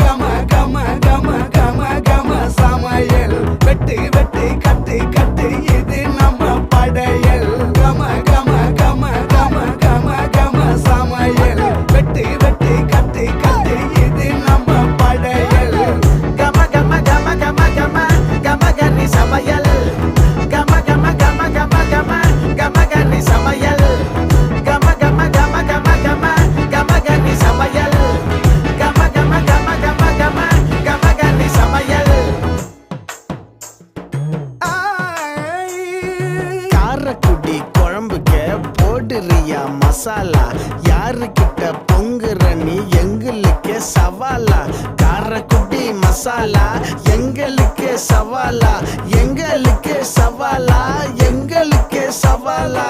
கம கம கம கம கம சமையல் வெட்டி வெட்டி கட்டி கட்டி இது நம்ம படையல் கம கம கம கம கம கம சமையல் வெட்டி வெட்டி கட்டி கட்டி இது நம்ம படையல் கம கம கம கம கம கம கன்னி சமையல் கம கம கம கம கம கம கன்னி சமையல் கம கம கம கம கம கம கன்னி சமையல் கம கம கம கம கம கம கன்னி சமையல் காரக்குடி குழம்புக்கு போடுறியா மசாலா யாருக்கிட்ட பொங்குற நீ எங்களுக்கு சவாலா காரக்குடி மசாலா எங்களுக்கு சவாலா எங்களுக்கு சவாலா எங்களுக்கு சவாலா